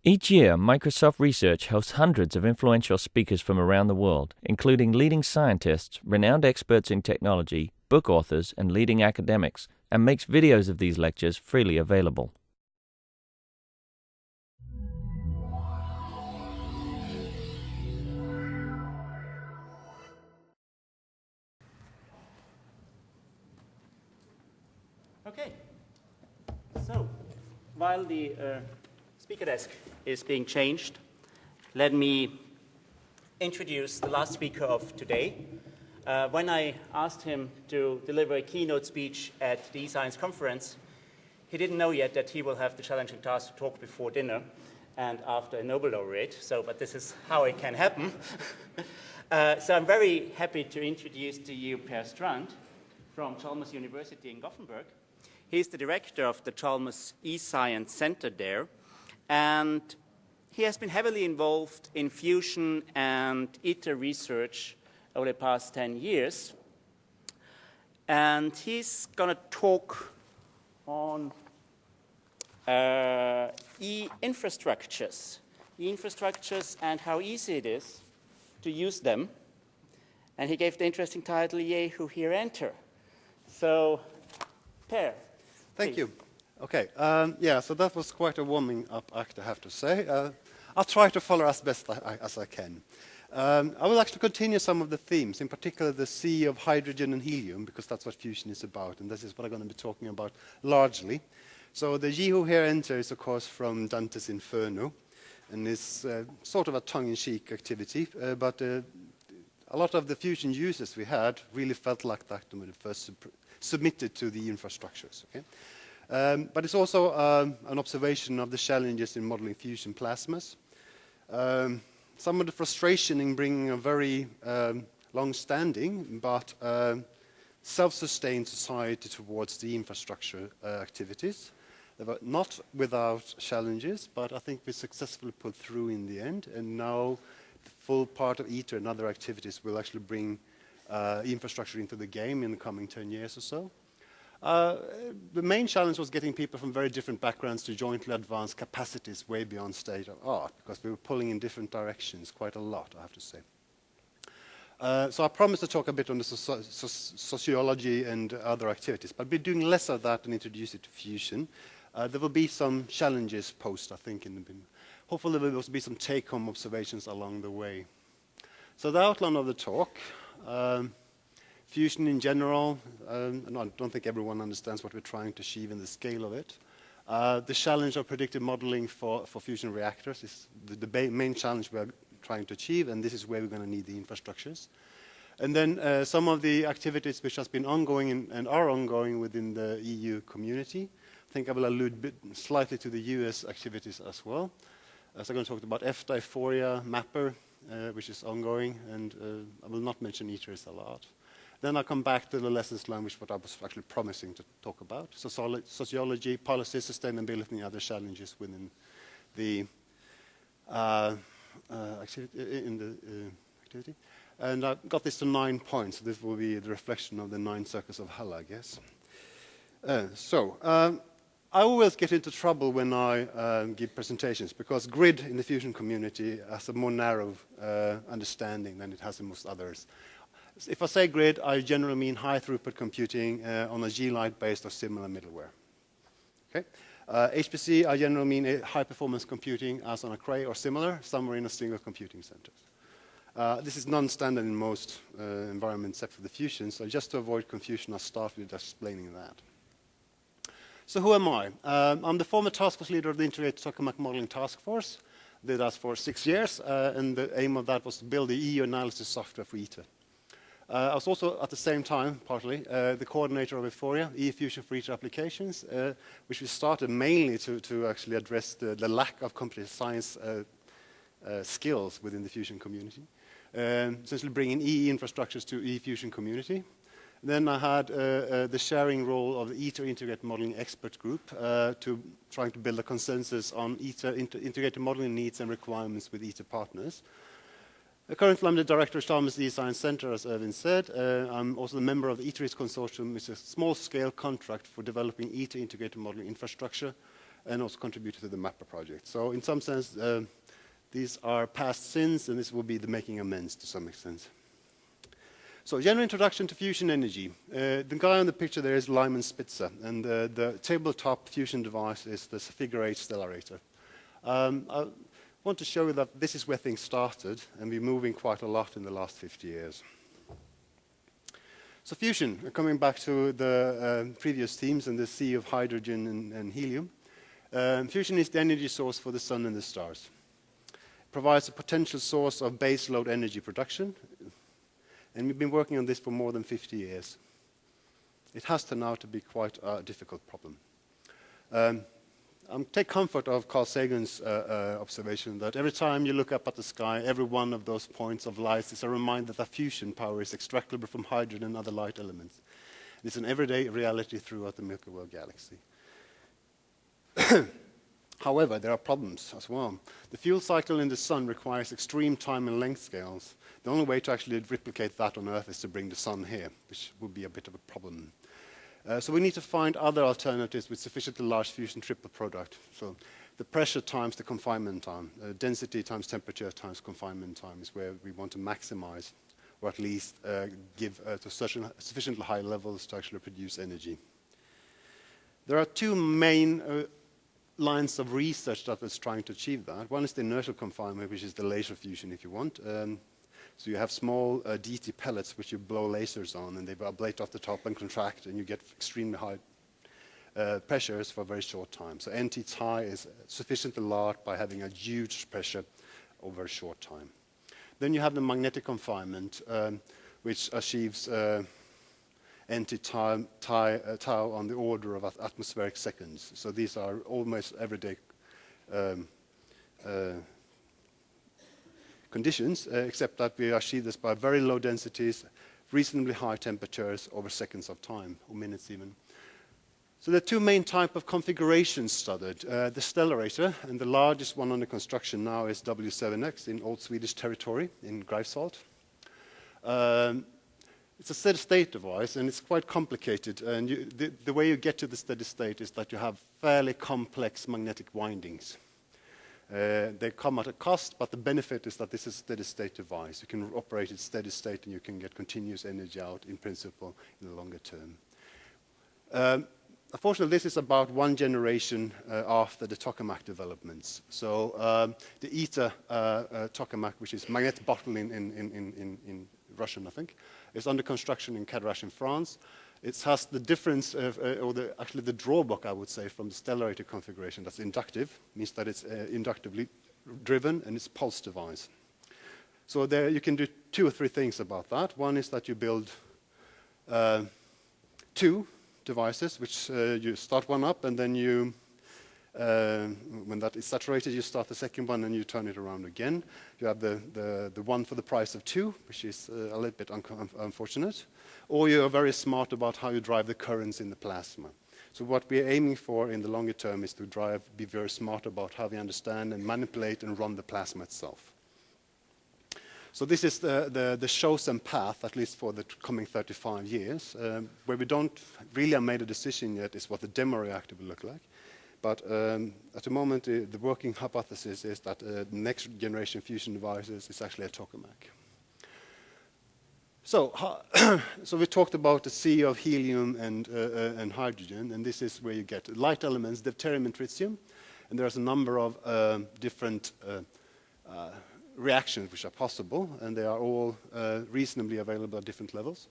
Each year, Microsoft Research hosts hundreds of influential speakers from around the world, including leading scientists, renowned experts in technology, book authors, and leading academics, and makes videos of these lectures freely available. Okay, so while the speaker desk is being changed, let me introduce the last speaker of today. When I asked him to deliver a keynote speech at the eScience conference, he didn't know yet that he will have the challenging task to talk before dinner and after a Nobel laureate, but this is how it can happen. So I'm very happy to introduce to you Per Strand from Chalmers University in Gothenburg. He's the director of the Chalmers eScience Center there, and he has been heavily involved in fusion and ITER research over the past 10 years. And he's going to talk on e-infrastructures and how easy it is to use them. And he gave the interesting title, hereGÇ're. So, Per. Thank you. Okay, yeah, so that was quite a warming up act, I have to say. I'll try to follow as best as I can. I will actually continue some of the themes, in particular the sea of hydrogen and helium, because that's what fusion is about, and this is what I'm going to be talking about largely. So the hereGÇ're is, of course, from Dante's Inferno, and it's sort of a tongue-in-cheek activity, but a lot of the fusion users we had really felt like that when it first submitted to the infrastructures. Okay? But it's also an observation of the challenges in modeling fusion plasmas. Some of the frustration in bringing a very long-standing but self-sustained society towards the infrastructure activities. They were not without challenges, but I think we successfully pulled through in the end, and now the full part of ITER and other activities will actually bring infrastructure into the game in the coming 10 years or so. The main challenge was getting people from very different backgrounds to jointly advance capacities way beyond state of art, because we were pulling in different directions quite a lot, I have to say. So I promised to talk a bit on the sociology and other activities, but we're doing less of that and introduce it to fusion. There will be some challenges posed, I think, hopefully there will also be some take-home observations along the way. So the outline of the talk. Fusion in general, and I don't think everyone understands what we're trying to achieve in the scale of it. The challenge of predictive modeling for fusion reactors is the main challenge we're trying to achieve, and this is where we're going to need the infrastructures. And then some of the activities which has been ongoing and are ongoing within the EU community. I think I will allude slightly to the US activities as well. So I'm going to talk about EFTA, hereGÇ're, MAPPER, which is ongoing, and I will not mention ITER a lot. Then I'll come back to the lessons learned, which what I was actually promising to talk about. Sociology, policy, sustainability, and other challenges within the activity. And I got this to 9 points. This will be the reflection of the 9 circles of hell, I guess. I always get into trouble when I give presentations, because grid in the fusion community has a more narrow understanding than it has in most others. If I say grid, I generally mean high throughput computing on a G-Lite-based or similar middleware. Okay? HPC, I generally mean high performance computing as on a ΓÇ'ye or similar, somewhere in a single computing center. This is non-standard in most environments except for the fusion, so just to avoid confusion, I'll start with explaining that. So who am I? I'm the former task force leader of the Integrated Tokamak Modeling Task Force. Did that for 6 years, and the aim of that was to build the EU analysis software for ITER. I was also, at the same time, partly, the coordinator of hereGÇ're, e-fusion for ITER applications, which we started mainly to actually address the lack of computer science skills within the fusion community. Essentially bringing e-infrastructures to e-fusion community. Then I had the sharing role of the ITER integrated modeling expert group to trying to build a consensus on ITER integrated modeling needs and requirements with ITER partners. Currently, I'm the director of Chalmers eScience Center, as Erwin said. I'm also a member of the ITERIS consortium, which is a small-scale contract for developing ITER integrated modeling infrastructure. and also contributed to the MAPPA project. So in some sense, these are past sins, and this will be the making amends to some extent. So general introduction to fusion energy. The guy on the picture there is Lyman Spitzer, and the tabletop fusion device is the figure 8 stellarator. I want to show you that this is where things started, and we're moving quite a lot in the last 50 years. So fusion, coming back to the previous themes and the sea of hydrogen and helium. Fusion is the energy source for the sun and the stars. It provides a potential source of base load energy production, and we've been working on this for more than 50 years. It has turned out to be quite a difficult problem. Take comfort of Carl Sagan's observation that every time you look up at the sky, every one of those points of light is a reminder that fusion power is extractable from hydrogen and other light elements. It's an everyday reality throughout the Milky Way galaxy. However, there are problems as well. The fuel cycle in the sun requires extreme time and length scales. The only way to actually replicate that on Earth is to bring the sun here, which would be a bit of a problem. So we need to find other alternatives with sufficiently large fusion triple product. So the pressure times the confinement time, density times temperature times confinement time is where we want to maximize, or at least give to sufficiently high levels to actually produce energy. There are two main lines of research that was trying to achieve that. One is the inertial confinement, which is the laser fusion, if you want. So you have small DT pellets which you blow lasers on, and they ablate off the top and contract, and you get extremely high pressures for a very short time. So ΓÇ'ye is sufficiently large by having a huge pressure over a short time. Then you have the magnetic confinement, which achieves ΓÇ tau on the order of atmospheric seconds. So these are almost everyday conditions, except that we achieve this by very low densities, reasonably high temperatures over seconds of time, or minutes even. So there are two main types of configurations studied. The stellarator, and the largest one under construction now is W7X in old Swedish territory in Greifswald. It's a steady state device, and it's quite complicated. And the way you get to the steady state is that you have fairly complex magnetic windings. They come at a cost, but the benefit is that this is a steady state device. You can operate at steady state, and you can get continuous energy out in principle in the longer term. Unfortunately, this is about one generation after the tokamak developments. So the ITER tokamak, which is magnetic bottle in Russian, I think, is under construction in Cadarache in France. It has the difference, actually the drawback, I would say, from the stellarator configuration. That's inductive, means that it's inductively driven, and it's pulse device. So there you can do two or three things about that. One is that you build two devices, which you start one up, and then you, when that is saturated, you start the second one, and you turn it around again. You have the one for the price of two, which is a little bit unfortunate. Or you are very smart about how you drive the currents in the plasma. So what we're aiming for in the longer term is to be very smart about how we understand and manipulate and run the plasma itself. So this is the chosen path, at least for the coming 35 years. Where we don't really have made a decision yet is what the demo reactor will look like. But at the moment, the working hypothesis is that the next generation fusion devices is actually a tokamak. So, so we talked about the sea of helium and hydrogen, and this is where you get light elements, deuterium and tritium, and there's a number of different reactions which are possible, and they are all reasonably available at different levels.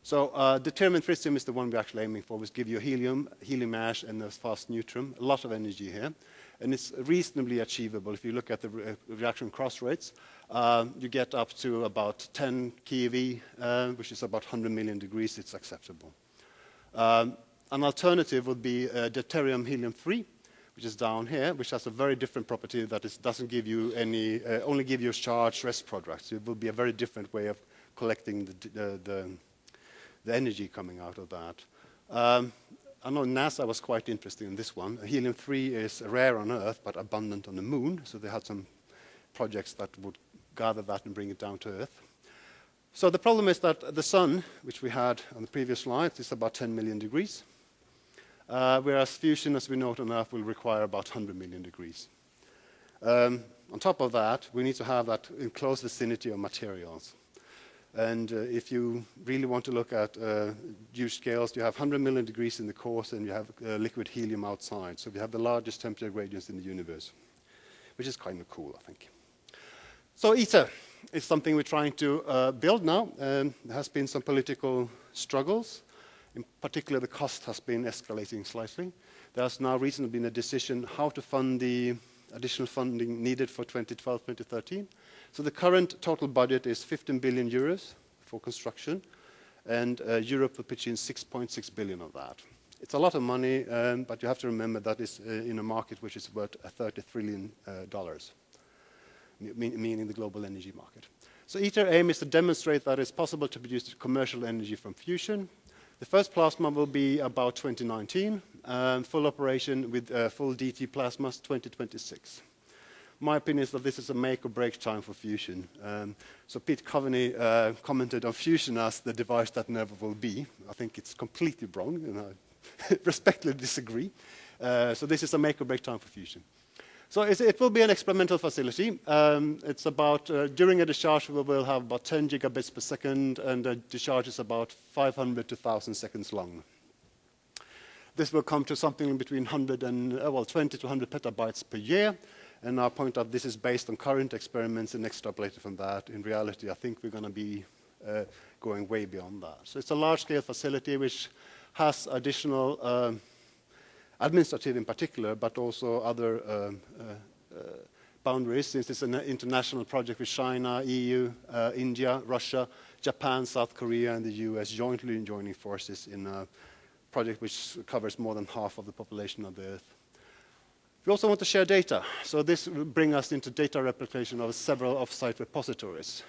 So deuterium and tritium is the one we're actually aiming for, which give you helium ash, and a fast neutron, a lot of energy here. And it's reasonably achievable. If you look at the reaction cross rates, you get up to about 10 keV, which is about 100 million degrees. It's acceptable. An alternative would be deuterium helium-3, which is down here, which has a very different property that doesn't give you any, only give you charged rest products. It will be a very different way of collecting the energy coming out of that. I know NASA was quite interested in this one. Helium-3 is rare on Earth, but abundant on the Moon. So they had some projects that would gather that and bring it down to Earth. So the problem is that the sun, which we had on the previous slide, is about 10 million degrees. whereas fusion, as we know on Earth, will require about 100 million degrees. On top of that, we need to have that in close vicinity of materials. And if you really want to look at huge scales, you have 100 million degrees in the core, and you have liquid helium outside. So we have the largest temperature gradients in the universe, which is kind of cool, I think. So ITER is something we're trying to build now. There has been some political struggles. In particular, the cost has been escalating slightly. There has now recently been a decision how to fund the additional funding needed for 2012-2013. So the current total budget is 15 billion euros for construction, and Europe will pitch in 6.6 billion of that. It's a lot of money, but you have to remember that is in a market which is worth $30 trillion, meaning the global energy market. So ITER aim is to demonstrate that it's possible to produce commercial energy from fusion. The first plasma will be about 2019, full operation with full DT plasmas 2026. My opinion is that this is a make or break time for fusion. So Pete Coveney commented on fusion as the device that never will be. I think it's completely wrong, and I respectfully disagree. So this is a make or break time for fusion. So it will be an experimental facility. It's about, during a discharge, we will have about 10 gigabits per second, and the discharge is about 500 to 1,000 seconds long. This will come to something between 20 to 100 petabytes per year. And I'll point out this is based on current experiments and extrapolated from that. In reality, I think we're going to be going way beyond that. So it's a large-scale facility which has additional administrative in particular, but also other boundaries, since it's an international project with China, EU, India, Russia, Japan, South Korea, and the US jointly joining forces in a project which covers more than half of the population of the Earth. We also want to share data. So this will bring us into data replication of several off-site repositories.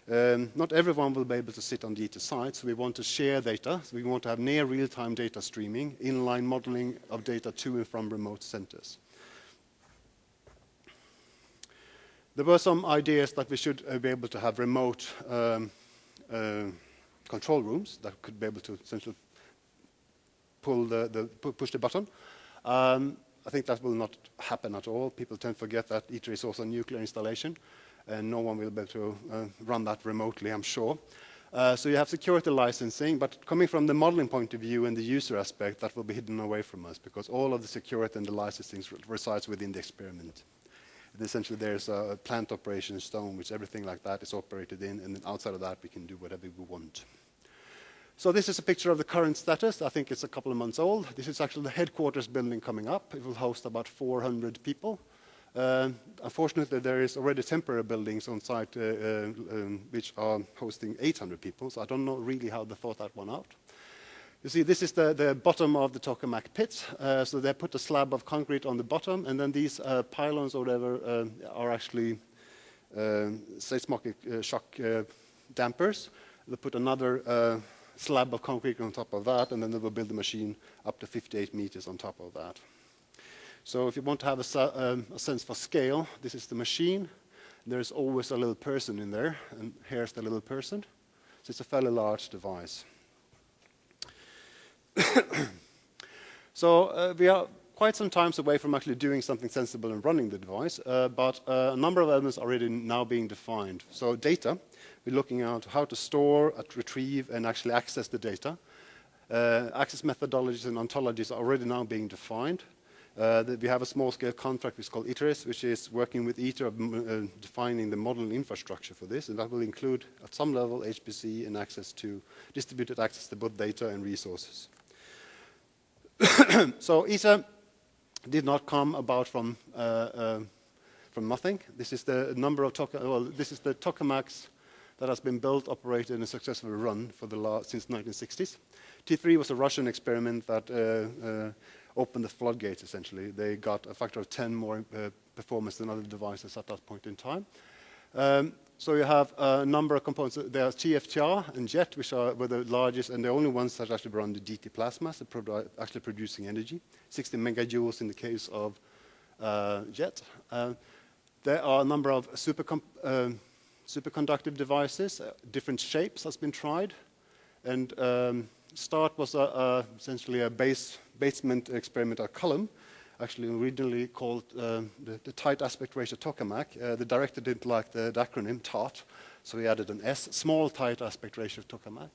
Not everyone will be able to sit on data sites. We want to share data. So we want to have near real-time data streaming, inline modeling of data to and from remote centers. There were some ideas that we should be able to have remote control rooms that could be able to essentially push the button. I think that will not happen at all. People tend to forget that ITER is also a nuclear installation, and no one will be able to run that remotely, I'm sure. So you have security licensing, but coming from the modeling point of view and the user aspect, that will be hidden away from us, because all of the security and the licensing resides within the experiment. And essentially, there's a plant operation stone, which everything like that is operated in, and then outside of that, we can do whatever we want. So this is a picture of the current status. I think it's a couple of months old. This is actually the headquarters building coming up. It will host about 400 people. Unfortunately, there is already temporary buildings on site which are hosting 800 people, so I don't know really how they thought that one out. You see, this is the bottom of the tokamak pit. So they put a slab of concrete on the bottom, and then these pylons or whatever are actually seismic shock dampers. They put another slab of concrete on top of that, and then they will build the machine up to 58 meters on top of that. So if you want to have a sense for scale, this is the machine. There's always a little person in there, and here's the little person. So it's a fairly large device. So we are quite some time away from actually doing something sensible and running the device, but a number of elements are already now being defined. So data, we're looking at how to store, retrieve, and actually access the data. Access methodologies and ontologies are already now being defined. We have a small-scale contract which is called ITERIS, which is working with ITER defining the model infrastructure for this, and that will include, at some level, HPC and access to distributed access to both data and resources. So ITER did not come about from nothing. This is the number of this is the tokamaks that has been built, operated, and successfully run for since 1960s. T3 was a Russian experiment that opened the floodgates, essentially. They got a factor of 10 more performance than other devices at that point in time. So you have a number of components. There are ΓÇ់and JET, which were the largest and the only ones that actually run the DT plasmas, actually producing energy, 60 megajoules in the case of JET. There are a number of superconductive devices, different shapes has been tried. And START was essentially a base basement experimental column, actually originally called the tight aspect ratio tokamak. The director didn't like the acronym TART, so he added an S, small tight aspect ratio tokamak,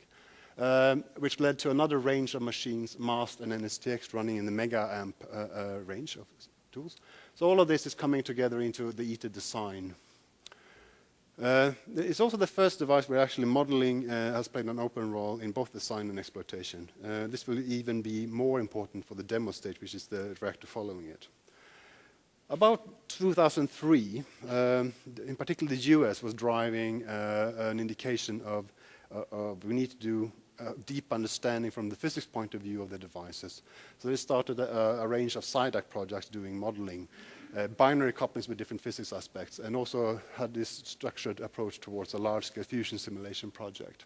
which led to another range of machines, MAST and NSTX, running in the mega amp range of tools. So all of this is coming together into the ITER design. It's also the first device where actually modeling has played an open role in both design and exploitation. This will even be more important for the demo stage, which is the reactor following it. About 2003, in particular the US was driving an indication of we need to do a deep understanding from the physics point of view of the devices. So they started a range of SIDAC projects doing modeling, binary couplings with different physics aspects, and also had this structured approach towards a large-scale fusion simulation project.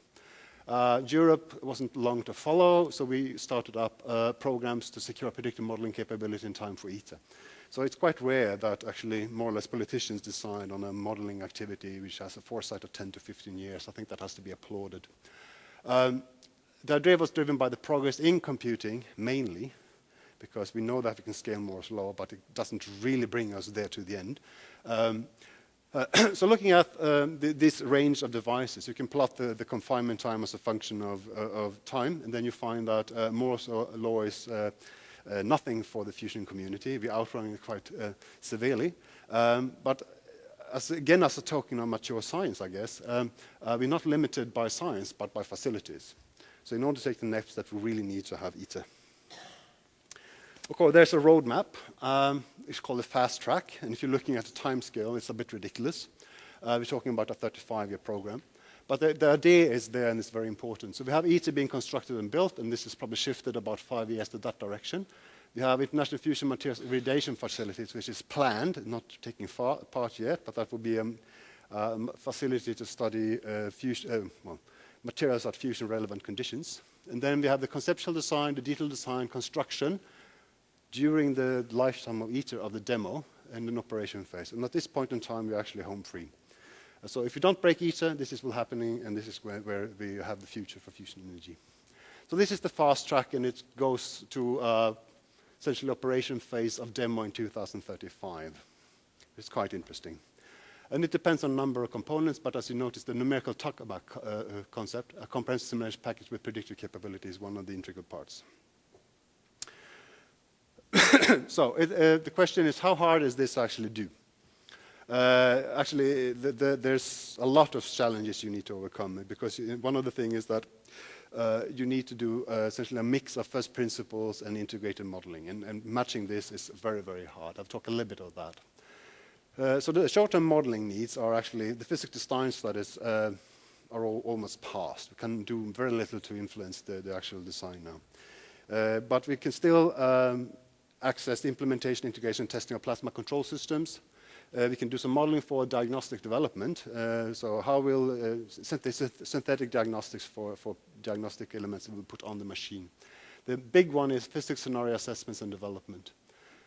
Europe wasn't long to follow, so we started up programs to secure predictive modeling capability in time for ITER. So it's quite rare that actually more or less politicians decide on a modeling activity which has a foresight of 10 to 15 years. I think that has to be applauded. The idea was driven by the progress in computing, mainly, because we know that we can scale Moore's law, but it doesn't really bring us there to the end. So looking at this range of devices, you can plot the confinement time as a function of time, and then you find that Moore's law is nothing for the fusion community. We're outrunning it quite severely. But again, as a token of mature science, I guess, we're not limited by science, but by facilities. So in order to take the next step, we really need to have ITER. Of course, there's a roadmap. It's called a fast track. And if you're looking at the time scale, it's a bit ridiculous. We're talking about a 35-year program. But the idea is there, and it's very important. So we have ITER being constructed and built, and this has probably shifted about 5 years to that direction. We have International Fusion Materials Irradiation Facilities, which is planned, not taking part yet, but that will be a facility to study materials at fusion-relevant conditions. And then we have the conceptual design, the detailed design, construction, during the lifetime of ITER of the demo and an operation phase. And at this point in time, we're actually home free. So if you don't break ITER, this is what's happening, and this is where we have the future for fusion energy. So this is the fast track, and it goes to essentially operation phase of demo in 2035. It's quite interesting. And it depends on a number of components, but as you notice, the numerical tokamak concept, a comprehensive simulation package with predictive capability, is one of the integral parts. So the question is, how hard is this actually do? Actually, there's a lot of challenges you need to overcome, because one of the things is that you need to do essentially a mix of first principles and integrated modeling, and matching this is very, very hard. I'll talk a little bit of that. So the short-term modeling needs are actually, the physics design studies are almost past. We can do very little to influence the actual design now. But we can still access the implementation, integration, testing of plasma control systems. We can do some modeling for diagnostic development. So how will synthetic diagnostics for diagnostic elements we will put on the machine. The big one is physics scenario assessments and development.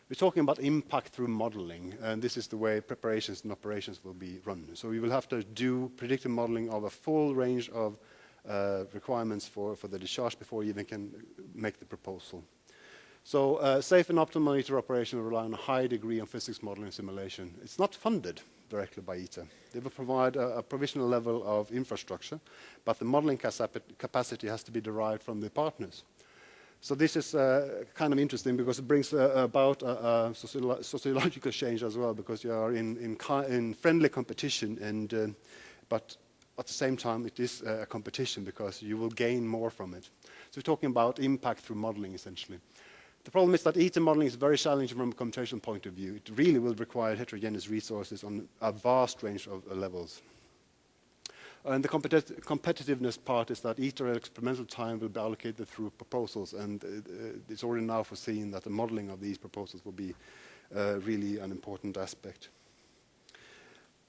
We're talking about impact through modeling, and this is the way preparations and operations will be run. So we will have to do predictive modeling of a full range of requirements for the discharge before you even can make the proposal. So safe and optimal ITER operation will rely on a high degree of physics modeling and simulation. It's not funded directly by ITER. They will provide a provisional level of infrastructure, but the modeling capacity has to be derived from the partners. So this is kind of interesting because it brings about a sociological change as well, because you are in friendly competition, and but at the same time it is a competition because you will gain more from it. So we're talking about impact through modeling essentially. The problem is that ITER modeling is very challenging from a computational point of view. It really will require heterogeneous resources on a vast range of levels. And the competitiveness part is that ITER experimental time will be allocated through proposals, and it's already now foreseen that the modeling of these proposals will be really an important aspect.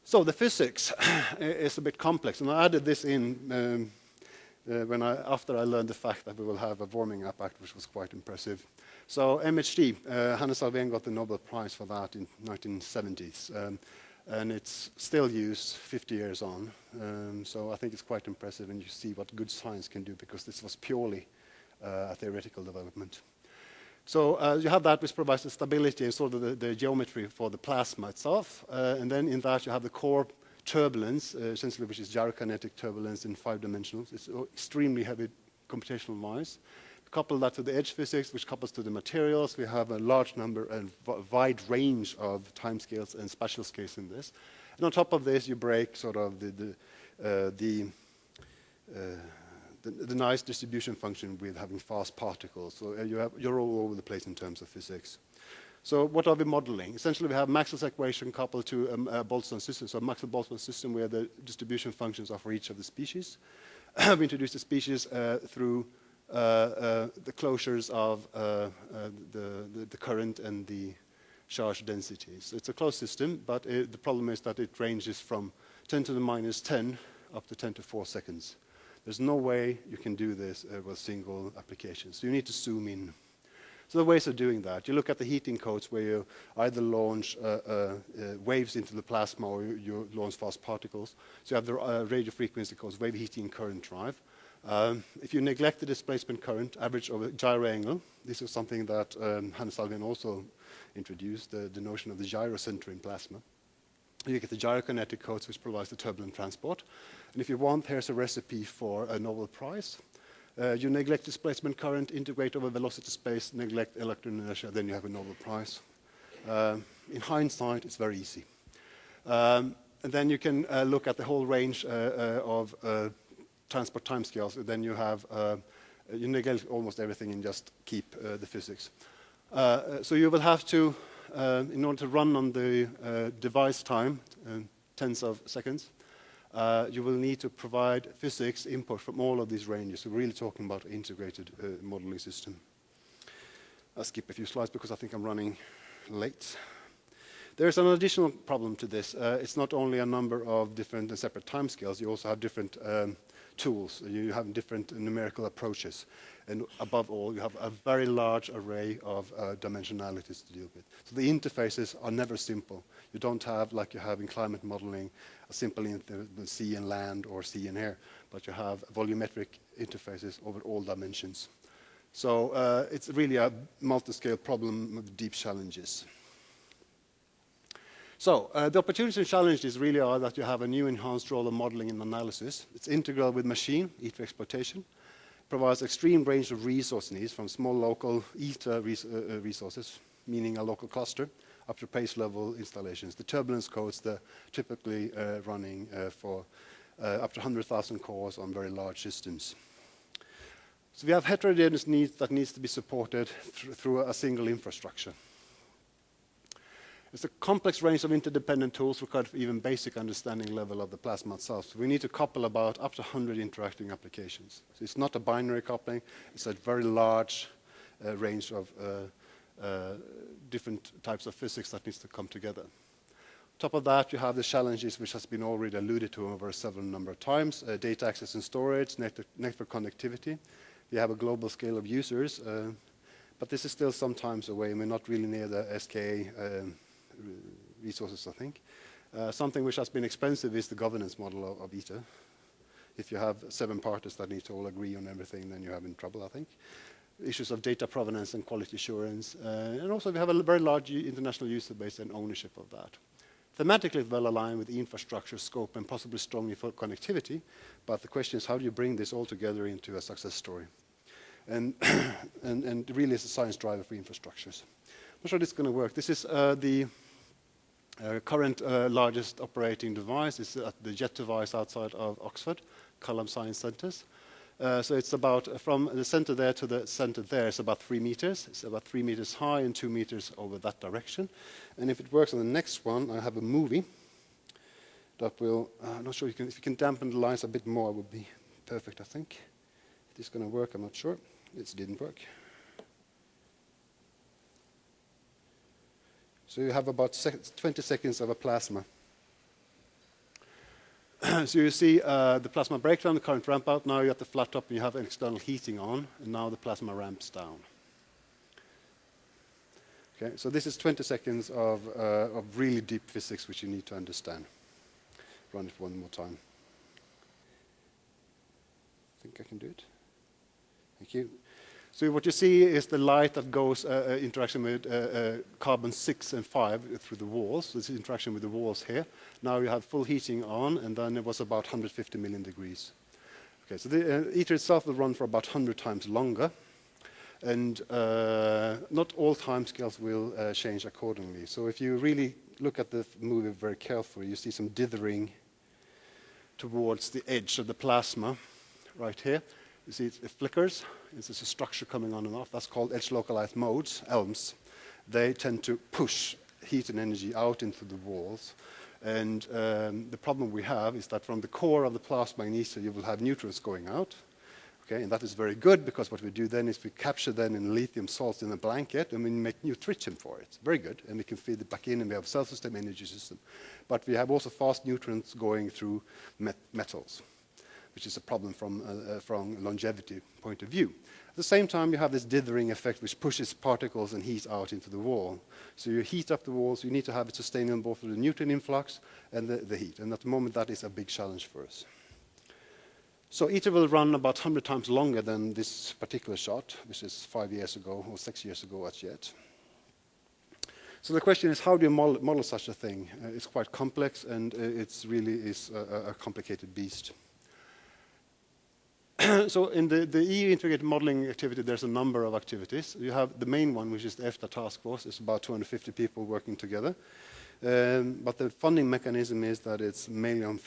So the physics is a bit complex, and I added this in after I learned the fact that we will have a warming up act, which was quite impressive. So MHD, Hannes Alfvén got the Nobel Prize for that in 1970s. And it's still used 50 years on. So I think it's quite impressive, and you see what good science can do, because this was purely a theoretical development. So you have that which provides the stability and sort of the geometry for the plasma itself. And then in that you have the core turbulence, essentially which is gyrokinetic turbulence in 5 dimensions. It's extremely heavy computational wise. Couple that to the edge physics, which couples to the materials. We have a large number and wide range of timescales and spatial scales in this. And on top of this, you break sort of the nice distribution function with having fast particles. So you're all over the place in terms of physics. So what are we modeling? Essentially, we have Maxwell's equation coupled to a Boltzmann system. So a Maxwell-Boltzmann system where the distribution functions are for each of the species. We introduce the species through the closures of the current and the charge densities. So it's a closed system, but the problem is that it ranges from 10 to the minus 10 up to 10 to 4 seconds. There's no way you can do this with single applications. So you need to zoom in. So there are ways of doing that. You look at the heating codes where you either launch waves into the plasma or you launch fast particles. So you have the radio frequency codes, wave heating current drive. If you neglect the displacement current, average over gyro angle, this is something that Hannes Algren also introduced, the notion of the gyrocenter in plasma. You get the gyrokinetic codes, which provides the turbulent transport. And if you want, here's a recipe for a Nobel Prize. You neglect displacement current, integrate over velocity space, neglect electron inertia, then you have a Nobel Prize. In hindsight, it's very easy. And then you can look at the whole range of transport timescales. Then you have, you neglect almost everything and just keep the physics. So you will have to, in order to run on the device time, tens of seconds, you will need to provide physics input from all of these ranges. So we're really talking about an integrated modeling system. I'll skip a few slides because I think I'm running late. There's an additional problem to this. It's not only a number of different and separate timescales, you also have different tools. You have different numerical approaches. And above all, you have a very large array of dimensionalities to deal with. So the interfaces are never simple. You don't have, like you have in climate modeling, a simple sea and land or sea and air, but you have volumetric interfaces over all dimensions. So it's really a multi-scale problem with deep challenges. So the opportunities and challenges really are that you have a new enhanced role of modeling and analysis. It's integral with machine, ETA exploitation. Provides extreme range of resource needs from small local ETA resources, meaning a local cluster, up to base level installations. The turbulence codes, they're typically running for up to 100,000 cores on very large systems. So we have heterogeneous needs that needs to be supported through a single infrastructure. It's a complex range of interdependent tools required for even basic understanding level of the plasma itself. So we need to couple about up to 100 interacting applications. So it's not a binary coupling, it's a very large range of different types of physics that needs to come together. On top of that, you have the challenges which has been already alluded to over several number of times, data access and storage, network connectivity. You have a global scale of users, but this is still some times away, and we're not really near the GÇ'ye resources, I think. Something which has been expensive is the governance model of ETA. If you have 7 parties that need to all agree on everything, then you have in trouble, I think. Issues of data provenance and quality assurance. And also we have a very large international user base and ownership of that. Thematically well aligned with the infrastructure scope and possibly strongly for connectivity, but the question is how do you bring this all together into a success story? And really is a science driver for infrastructures. I'm not sure this is going to work. This is the current largest operating device. It's the jet device outside of Oxford, Culham Science Centres. So it's about, from the center there to the center there, it's about 3 meters. It's about 3 meters high and 2 meters over that direction. And if it works on the next one, I have a movie that will, I'm not sure, if you can dampen the lines a bit more, it would be perfect, I think. If this is going to work, I'm not sure. It didn't work. So you have about 20 seconds of a plasma. So you see the plasma breakdown, the current ramp out. Now you're at the flat top and you have an external heating on, and now the plasma ramps down. Okay, so this is 20 seconds of really deep physics which you need to understand. Run it one more time. I think I can do it. Thank you. So what you see is the light that goes interaction with carbon 6 and 5 through the walls. This is interaction with the walls here. Now you have full heating on, and then it was about 150 million degrees. Okay, so the ITER itself will run for about 100 times longer, and not all timescales will change accordingly. So if you really look at the movie very carefully, you see some dithering towards the edge of the plasma right here. You see it flickers. It's just a structure coming on and off. That's called edge-localized modes, ELMs. They tend to push heat and energy out into the walls. And the problem we have is that from the core of the plasma in ITER, you will have neutrons going out. Okay, and that is very good, because what we do then is we capture them in lithium salts in a blanket, and we make new tritium for it. Very good, and we can feed it back in, and we have a cell system, energy system. But we have also fast neutrons going through metals, which is a problem from longevity point of view. At the same time, you have this dithering effect, which pushes particles and heat out into the wall. So you heat up the walls. You need to have it sustainable for the neutron influx and the heat. And at the moment, that is a big challenge for us. So ITER will run about 100 times longer than this particular shot, which is 5 years ago or 6 years ago as yet. So the question is, how do you model such a thing? It's quite complex, and it really is a complicated beast. So in the EU integrated modeling activity, there's a number of activities. You have the main one, which is the EFTA task force. It's about 250 people working together. But the funding mechanism is that it's mainly on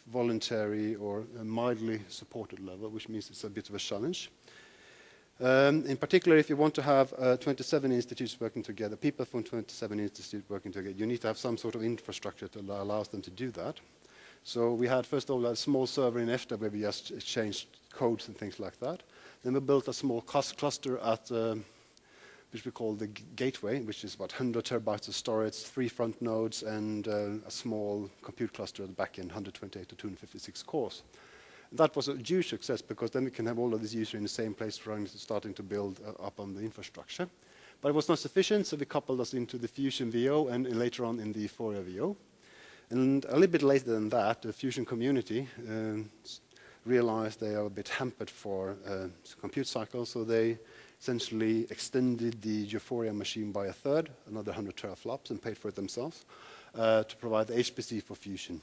voluntary or a mildly supported level, which means it's a bit of a challenge. In particular, if you want to have 27 institutes working together, people from 27 institutes working together, you need to have some sort of infrastructure that allows them to do that. So we had, first of all, a small server in EFTA where we just exchanged codes and things like that. Then we built a small cluster at, which we call the gateway, which is about 100 terabytes of storage, 3 front nodes, and a small compute cluster at the back end, 128 to 256 cores. That was a huge success, because then we can have all of these users in the same place starting to build up on the infrastructure. But it was not sufficient, so we coupled us into the Fusion VO and later on in the hereGÇ're VO. And a little bit later than that, the Fusion community realized they are a bit hampered for compute cycles, so they essentially extended the ղÇ'ye machine by a third, another 100 teraflops, and paid for it themselves to provide the HPC for Fusion.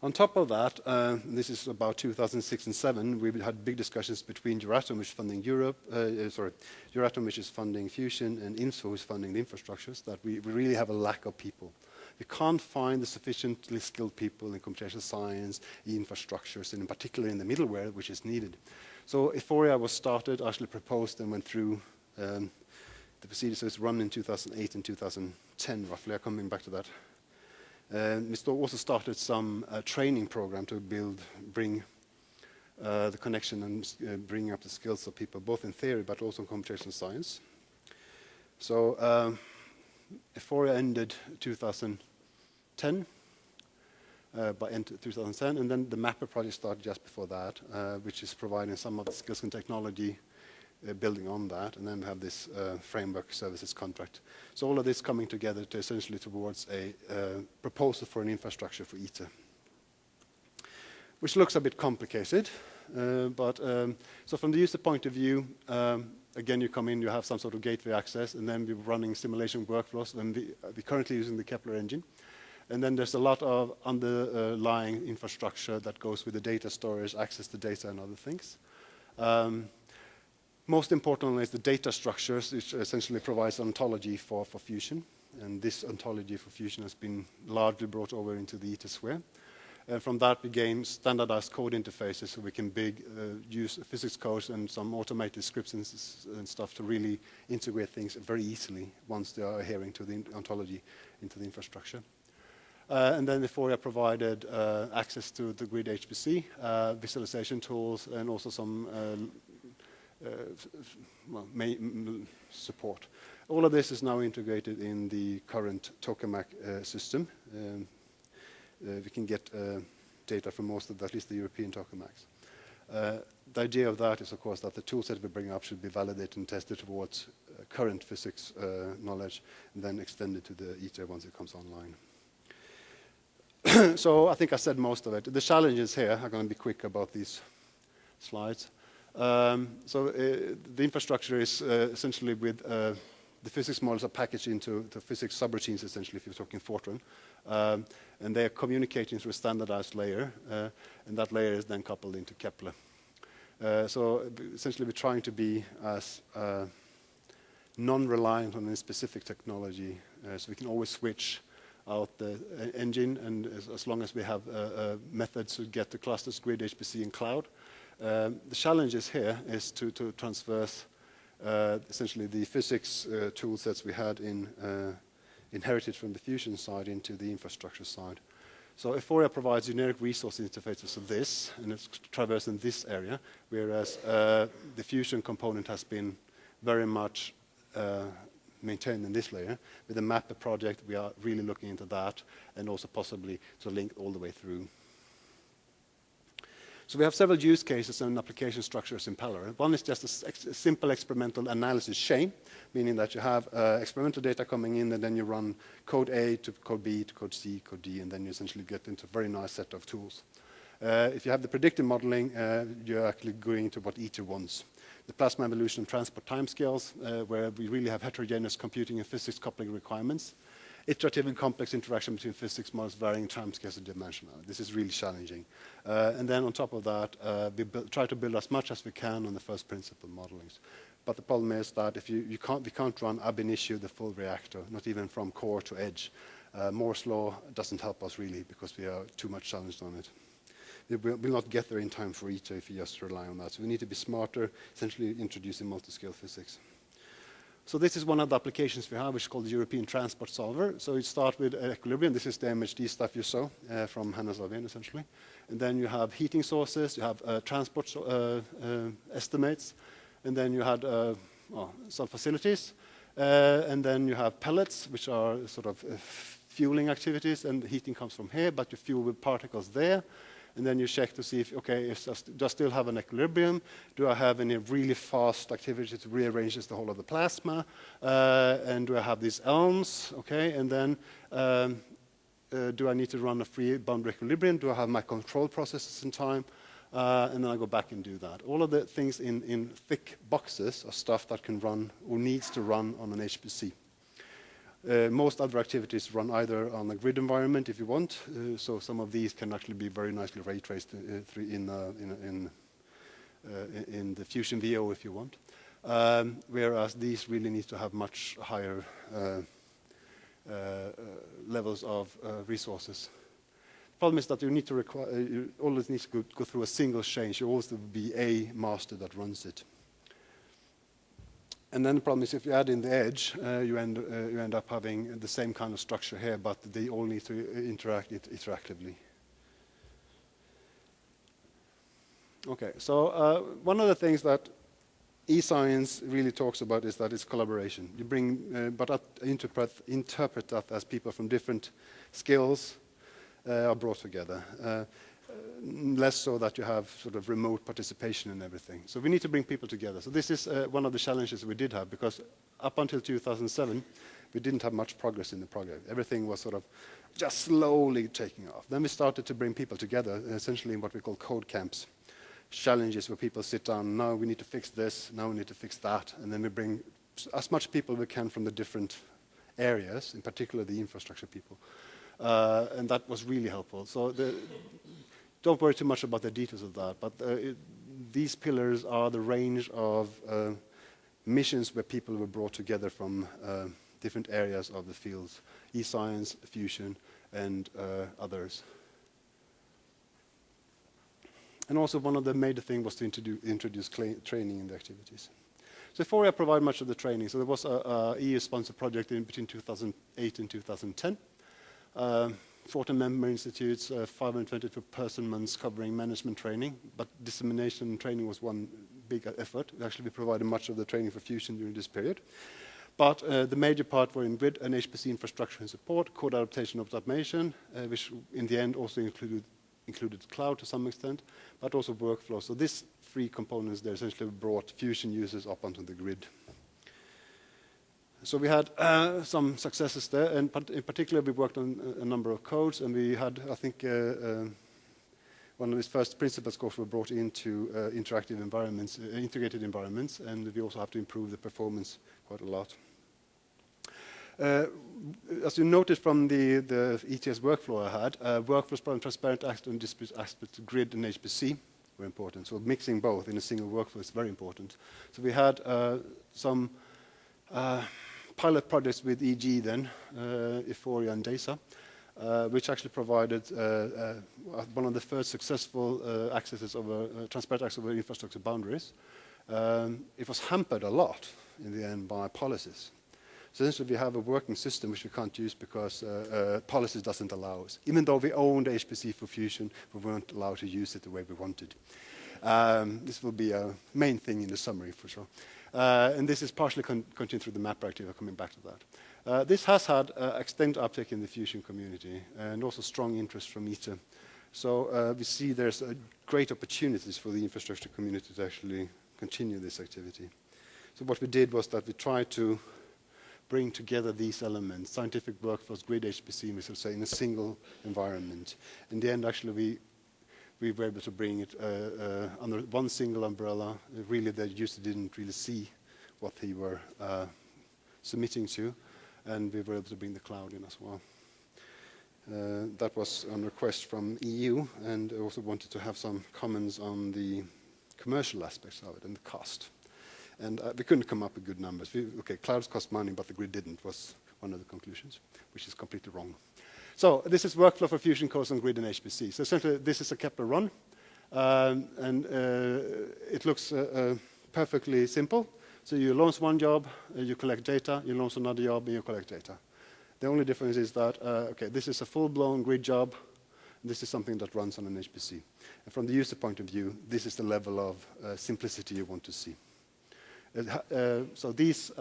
On top of that, this is about 2006 and 2007, we had big discussions between Euratom, which is funding Euratom, which is funding Fusion, and INSO, who is funding the infrastructures, that we really have a lack of people. We can't find the sufficiently skilled people in computational science, infrastructures, and in particular in the middleware, which is needed. So hereGÇ'ye was started, actually proposed, and went through the procedure. So it's run in 2008 and 2010, roughly. I'm coming back to that. We also started some training program to bring the connection and bring up the skills of people, both in theory but also in computational science. So hereGÇ'ye ended 2010, by end 2010, and then the MAPPER project started just before that, which is providing some of the skills and technology building on that, and then we have this framework services contract. So all of this coming together to essentially towards a proposal for an infrastructure for ITER, which looks a bit complicated, so from the user point of view, again, you come in, you have some sort of gateway access, and then we're running simulation workflows, and we're currently using the Kepler engine. And then there's a lot of underlying infrastructure that goes with the data storage, access to data, and other things. Most importantly is the data structures, which essentially provides ontology for Fusion. And this ontology for Fusion has been largely brought over into the hereGÇ'ye. And from that, we gain standardized code interfaces, so we can use physics codes and some automated scripts and stuff to really integrate things very easily once they are adhering to the ontology into the infrastructure. And then hereGÇ'ye provided access to the grid HPC, visualization tools, and also some support. All of this is now integrated in the current tokamak system. We can get data from most of the, at least the European tokamaks. The idea of that is, of course, that the tool set we bring up should be validated and tested towards current physics knowledge, and then extended to the hereGÇ'ye once it comes online. So I think I said most of it. The challenges here, I'm going to be quick about these slides. The infrastructure is essentially with the physics models are packaged into the physics subroutines, essentially, if you're talking Fortran. And they are communicating through a standardized layer, and that layer is then coupled into Kepler. So essentially, we're trying to be as non-reliant on any specific technology, so we can always switch out the engine, and as long as we have methods to get the clusters, grid, HPC, and cloud. The challenges here is to transverse essentially the physics tool sets we had inherited from the fusion side into the infrastructure side. So hereGÇía provides generic resource interfaces of this, and it's traversing this area, whereas the fusion component has been very much maintained in this layer. With the Mapper project, we are really looking into that, and also possibly to link all the way through. So we have several use cases and application structures in parallel. One is just a simple experimental analysis chain, meaning that you have experimental data coming in, and then you run code A to code B to code C, code D, and then you essentially get into a very nice set of tools. If you have the predictive modeling, you're actually going into what ITER wants. The plasma evolution and transport timescales, where we really have heterogeneous computing and physics coupling requirements. Iterative and complex interaction between physics models varying timescales and dimensionality. This is really challenging. And then on top of that, we try to build as much as we can on the first principle modelings. But the problem is that if we can't run ab initio the full reactor, not even from core to edge. Moore's law doesn't help us really because we are too much challenged on it. We will not get there in time for ITER if you just rely on that. So we need to be smarter, essentially introducing multi-scale physics. So this is one of the applications we have, which is called the European Transport Solver. So you start with equilibrium. This is the MHD stuff you saw from Hannes Alvén, essentially. And then you have heating sources, you have transport estimates, and then you had some facilities. And then you have pellets, which are sort of fueling activities, and the heating comes from here, but you fuel with particles there. And then you check to see if, okay, do I still have an equilibrium? Do I have any really fast activity to rearrange the whole of the plasma? And do I have these elms? Okay, and then do I need to run a free boundary equilibrium? Do I have my control processes in time? And then I go back and do that. All of the things in thick boxes are stuff that can run or needs to run on an HPC. Most other activities run either on a grid environment if you want, so some of these can actually be very nicely ray traced in the Fusion VO if you want, whereas these really need to have much higher levels of resources. The problem is that you need to you always need to go through a single change. You always will be a master that runs it. And then the problem is if you add in the edge, you end up having the same kind of structure here, but they all need to interact interactively. Okay, so one of the things that eScience really talks about is that it's collaboration. You bring, but interpret that as people from different skills are brought together. Less so that you have sort of remote participation in everything. So we need to bring people together. So this is one of the challenges we did have, because up until 2007, we didn't have much progress in the project. Everything was sort of just slowly taking off. Then we started to bring people together, essentially in what we call code camps. Challenges where people sit down, now we need to fix this, now we need to fix that, and then we bring as much people we can from the different areas, in particular the infrastructure people. And that was really helpful. So don't worry too much about the details of that, but these pillars are the range of missions where people were brought together from different areas of the fields, eScience, fusion, and others. And also one of the major things was to introduce training in the activities. So hereGÇía provided much of the training. So there was a EU-sponsored project between 2008 and 2010. 14 member institutes, 522 person months covering management training, but dissemination training was one big effort. Actually, we provided much of the training for fusion during this period. But the major part were in grid and HPC infrastructure and support, code adaptation and automation, which in the end also included cloud to some extent, but also workflow. So these three components there essentially brought fusion users up onto the grid. So we had some successes there, and in particular we worked on a number of codes, and we had, I think, one of his first principles, of course, were brought into interactive environments, integrated environments, and we also have to improve the performance quite a lot. As you noticed from the ETS workflow I had, workflows from transparent aspects and dispute aspects, grid and HPC were important. So mixing both in a single workflow is very important. So we had some pilot projects with EG then, hereGÇía and DESA, which actually provided one of the first successful accesses over transparent access over infrastructure boundaries. It was hampered a lot in the end by policies. So essentially we have a working system which we can't use because policies doesn't allow us. Even though we owned HPC for fusion, we weren't allowed to use it the way we wanted. This will be a main thing in the summary for sure. And this is partially continued through the map active, coming back to that. This has had extended uptake in the fusion community and also strong interest from ղÇၤye. So we see there's great opportunities for the infrastructure community to actually continue this activity. So what we did was that we tried to bring together these elements, scientific workflows, grid HPC, we should say, in a single environment. In the end, actually, we were able to bring it under one single umbrella. Really, the user didn't really see what they were submitting to, and we were able to bring the cloud in as well. That was on request from EU, and I also wanted to have some comments on the commercial aspects of it and the cost. And we couldn't come up with good numbers. Okay, clouds cost money, but the grid didn't, was one of the conclusions, which is completely wrong. So this is workflow for fusion cores on grid and HPC. So essentially, this is a Kepler run, and it looks perfectly simple. So you launch one job, you collect data, you launch another job, and you collect data. The only difference is that, okay, this is a full-blown grid job, and this is something that runs on an HPC. And from the user point of view, this is the level of simplicity you want to see. So these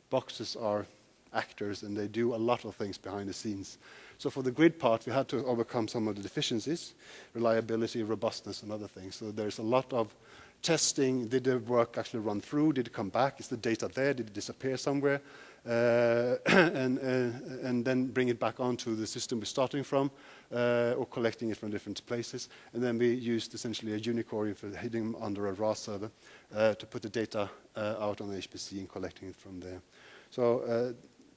boxes are actors, and they do a lot of things behind the scenes. So for the grid part, we had to overcome some of the deficiencies, reliability, robustness, and other things. So there's a lot of testing. Did the work actually run through? Did it come back? Is the data there? Did it disappear somewhere? And then bring it back onto the system we're starting from, or collecting it from different places. And then we used essentially a unicorn for hitting under a RAS server to put the data out on the HPC and collecting it from there. So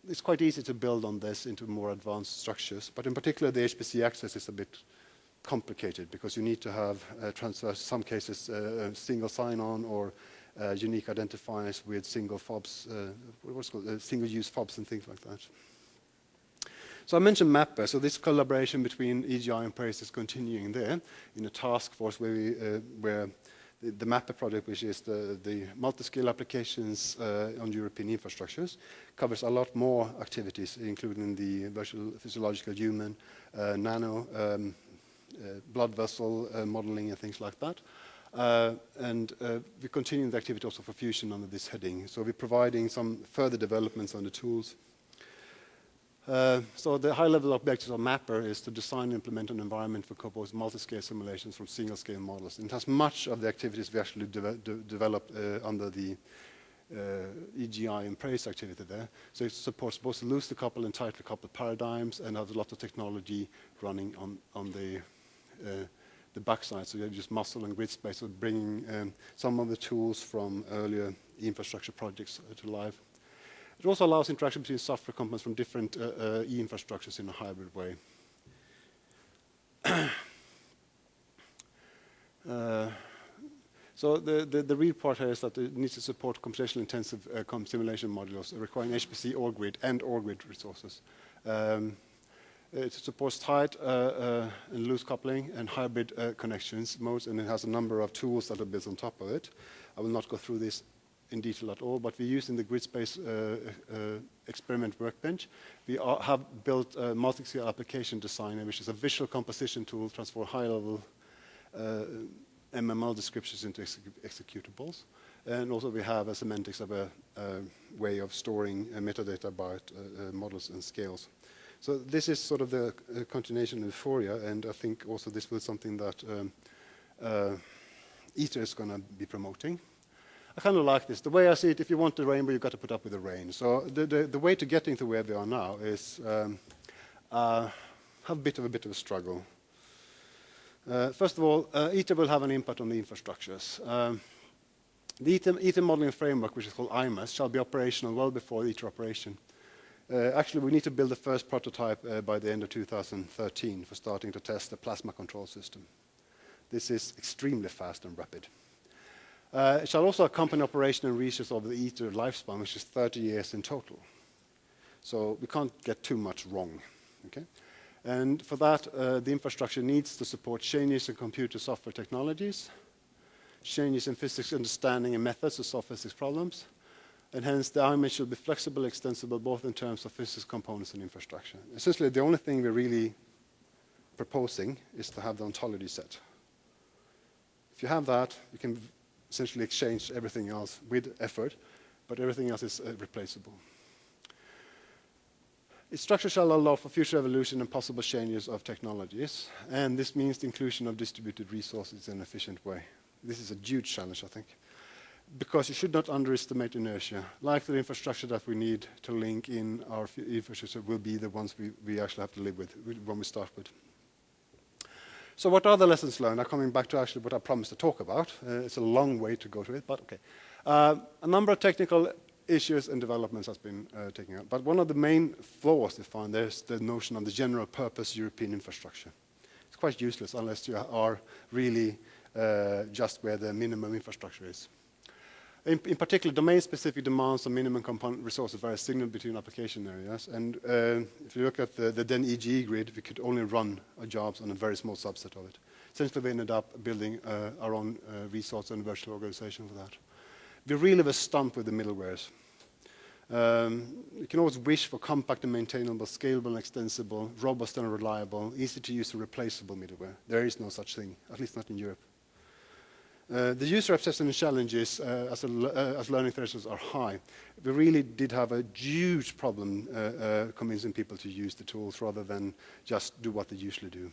it's quite easy to build on this into more advanced structures. But in particular, the HPC access is a bit complicated because you need to have transfer, some cases, single sign-on or unique identifiers with single fobs, single-use fobs and things like that. So I mentioned Mapper. So this collaboration between ղÇၤye and Paris is continuing there in a task force where the Mapper project, which is the multi-scale applications on European infrastructures, covers a lot more activities, including the virtual physiological human, nano, blood vessel modeling and things like that. And we continue the activity also for fusion under this heading. So we're providing some further developments on the tools. So the high-level objective of Mapper is to design and implement an environment for composed multi-scale simulations from single-scale models. And it has much of the activities we actually developed under the ղÇၤye and Paris activity there. So it supports both loosely coupled and tightly coupled paradigms and has a lot of technology running on the backside. So you have just muscle and grid space, so bringing some of the tools from earlier infrastructure projects to life. It also allows interaction between software components from different e-infrastructures in a hybrid way. So the real part here is that it needs to support computationally intensive simulation modules requiring HPC or grid resources. It supports tight and loose coupling and hybrid connections modes, and it has a number of tools that are built on top of it. I will not go through this in detail at all, but we use in the grid space experiment workbench. We have built a multi-scale application designer, which is a visual composition tool to transform high-level MML descriptions into executables. And also we have a semantics of a way of storing metadata about models and scales. So this is sort of the continuation of hereGÇၤye, and I think also this was something that ղÇၤye is going to be promoting. I kind of like this. The way I see it, if you want the rainbow, you've got to put up with the rain. So the way to getting to where we are now is have a bit of a struggle. First of all, ITER will have an impact on the infrastructures. The ITER modeling framework, which is called IMAS, shall be operational well before the ITER operation. Actually, we need to build the first prototype by the end of 2013 for starting to test the plasma control system. This is extremely fast and rapid. It shall also accompany operation and research of the ITER lifespan, which is 30 years in total. So we can't get too much wrong. Okay? And for that, the infrastructure needs to support changes in computer software technologies, changes in physics understanding and methods to solve physics problems, and hence the IMAS should be flexible, extensible, both in terms of physics components and infrastructure. Essentially, the only thing we're really proposing is to have the ontology set. If you have that, you can essentially exchange everything else with effort, but everything else is replaceable. Its structure shall allow for future evolution and possible changes of technologies, and this means the inclusion of distributed resources in an efficient way. This is a huge challenge, I think, because you should not underestimate inertia. Like the infrastructure that we need to link in our infrastructure will be the ones we actually have to live with when we start with. So what are the lessons learned? Now coming back to actually what I promised to talk about. It's a long way to go to it, but okay. A number of technical issues and developments has been taken up. But one of the main flaws we find there is the notion of the general purpose European infrastructure. It's quite useless unless you are really just where the minimum infrastructure is. In particular, domain-specific demands on minimum component resources vary significantly between application areas. And if you look at the then EGE grid, we could only run our jobs on a very small subset of it. Essentially, we ended up building our own resource and virtual organization for that. We really were stumped with the middlewares. You can always wish for compact and maintainable, scalable and extensible, robust and reliable, easy to use and replaceable middleware. There is no such thing, at least not in Europe. The user acceptance and challenges as learning thresholds are high. We really did have a huge problem convincing people to use the tools rather than just do what they usually do.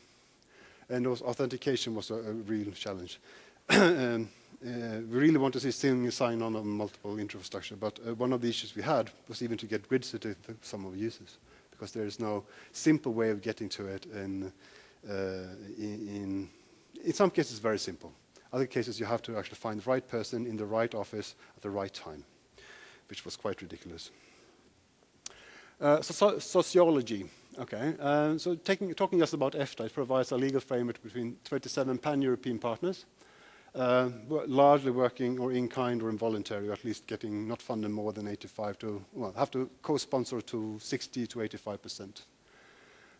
And also authentication was a real challenge. We really want to see single sign-on of multiple infrastructure, but one of the issues we had was even to get grid certificates for some of the users, because there is no simple way of getting to it. And in some cases, very simple. Other cases, you have to actually find the right person in the right office at the right time, which was quite ridiculous. Sociology. Okay, so talking just about EFTA, it provides a legal framework between 27 pan-European partners, largely working or in kind or involuntary, or at least getting not funded more than 85 to, well, have to co-sponsor to 60 to 85%.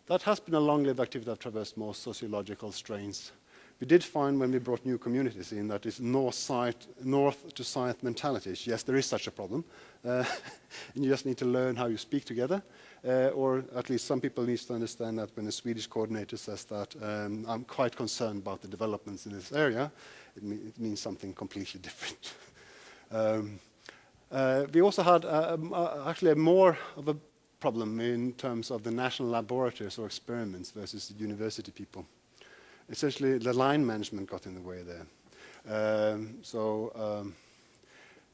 That has been a long-lived activity that traversed most sociological strains. We did find when we brought new communities in that it's north to south mentalities. Yes, there is such a problem. And you just need to learn how you speak together. Or at least some people need to understand that when the Swedish coordinator says that I'm quite concerned about the developments in this area, it means something completely different. We also had actually more of a problem in terms of the national laboratories or experiments versus the university people. Essentially, the line management got in the way there.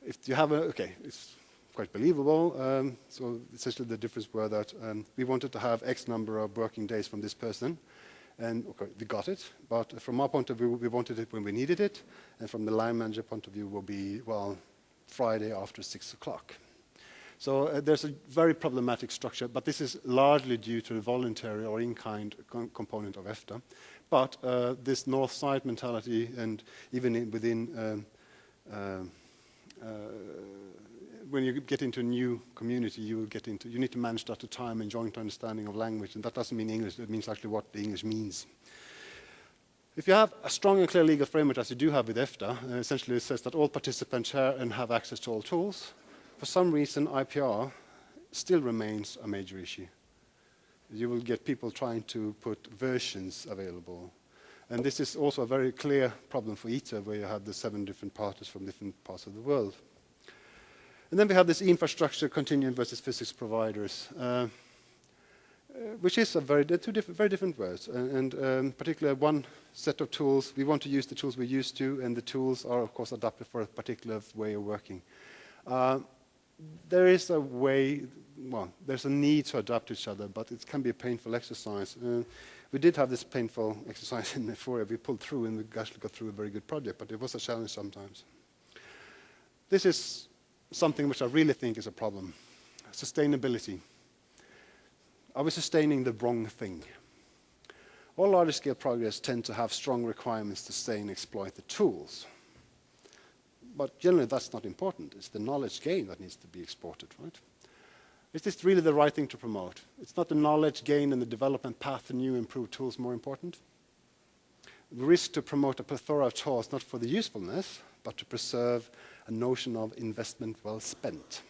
If you have it's quite believable. So essentially, the difference were that we wanted to have X number of working days from this person, and okay, we got it. But from our point of view, we wanted it when we needed it, and from the line manager point of view, will be Friday after 6 o'clock. So there's a very problematic structure, but this is largely due to the voluntary or in-kind component of EFTA. But this north-side mentality, and even within, when you get into a new community, you need to manage that to time and joint understanding of language, and that doesn't mean English, it means actually what the English means. If you have a strong and clear legal framework, as you do have with EFTA, essentially it says that all participants share and have access to all tools. For some reason, IPR still remains a major issue. You will get people trying to put versions available. And this is also a very clear problem for ITER, where you have the 7 different parties from different parts of the world. And then we have this infrastructure continuum versus physics providers, which is they're two very different words. And particularly one set of tools, we want to use the tools we're used to, and the tools are, of course, adapted for a particular way of working. there is a way, well, there's a need to adapt to each other, but it can be a painful exercise. We did have this painful exercise in euphoria. We pulled through and we actually got through a very good project, but it was a challenge sometimes. This is something which I really think is a problem. Sustainability. Are we sustaining the wrong thing? All large-scale projects tend to have strong requirements to stay and exploit the tools. But generally, that's not important. It's the knowledge gain that needs to be exported, right? Is this really the right thing to promote? It's not the knowledge gain and the development path to new improved tools more important. The risk to promote a plethora of tools not for the usefulness, but to preserve a notion of investment well spent.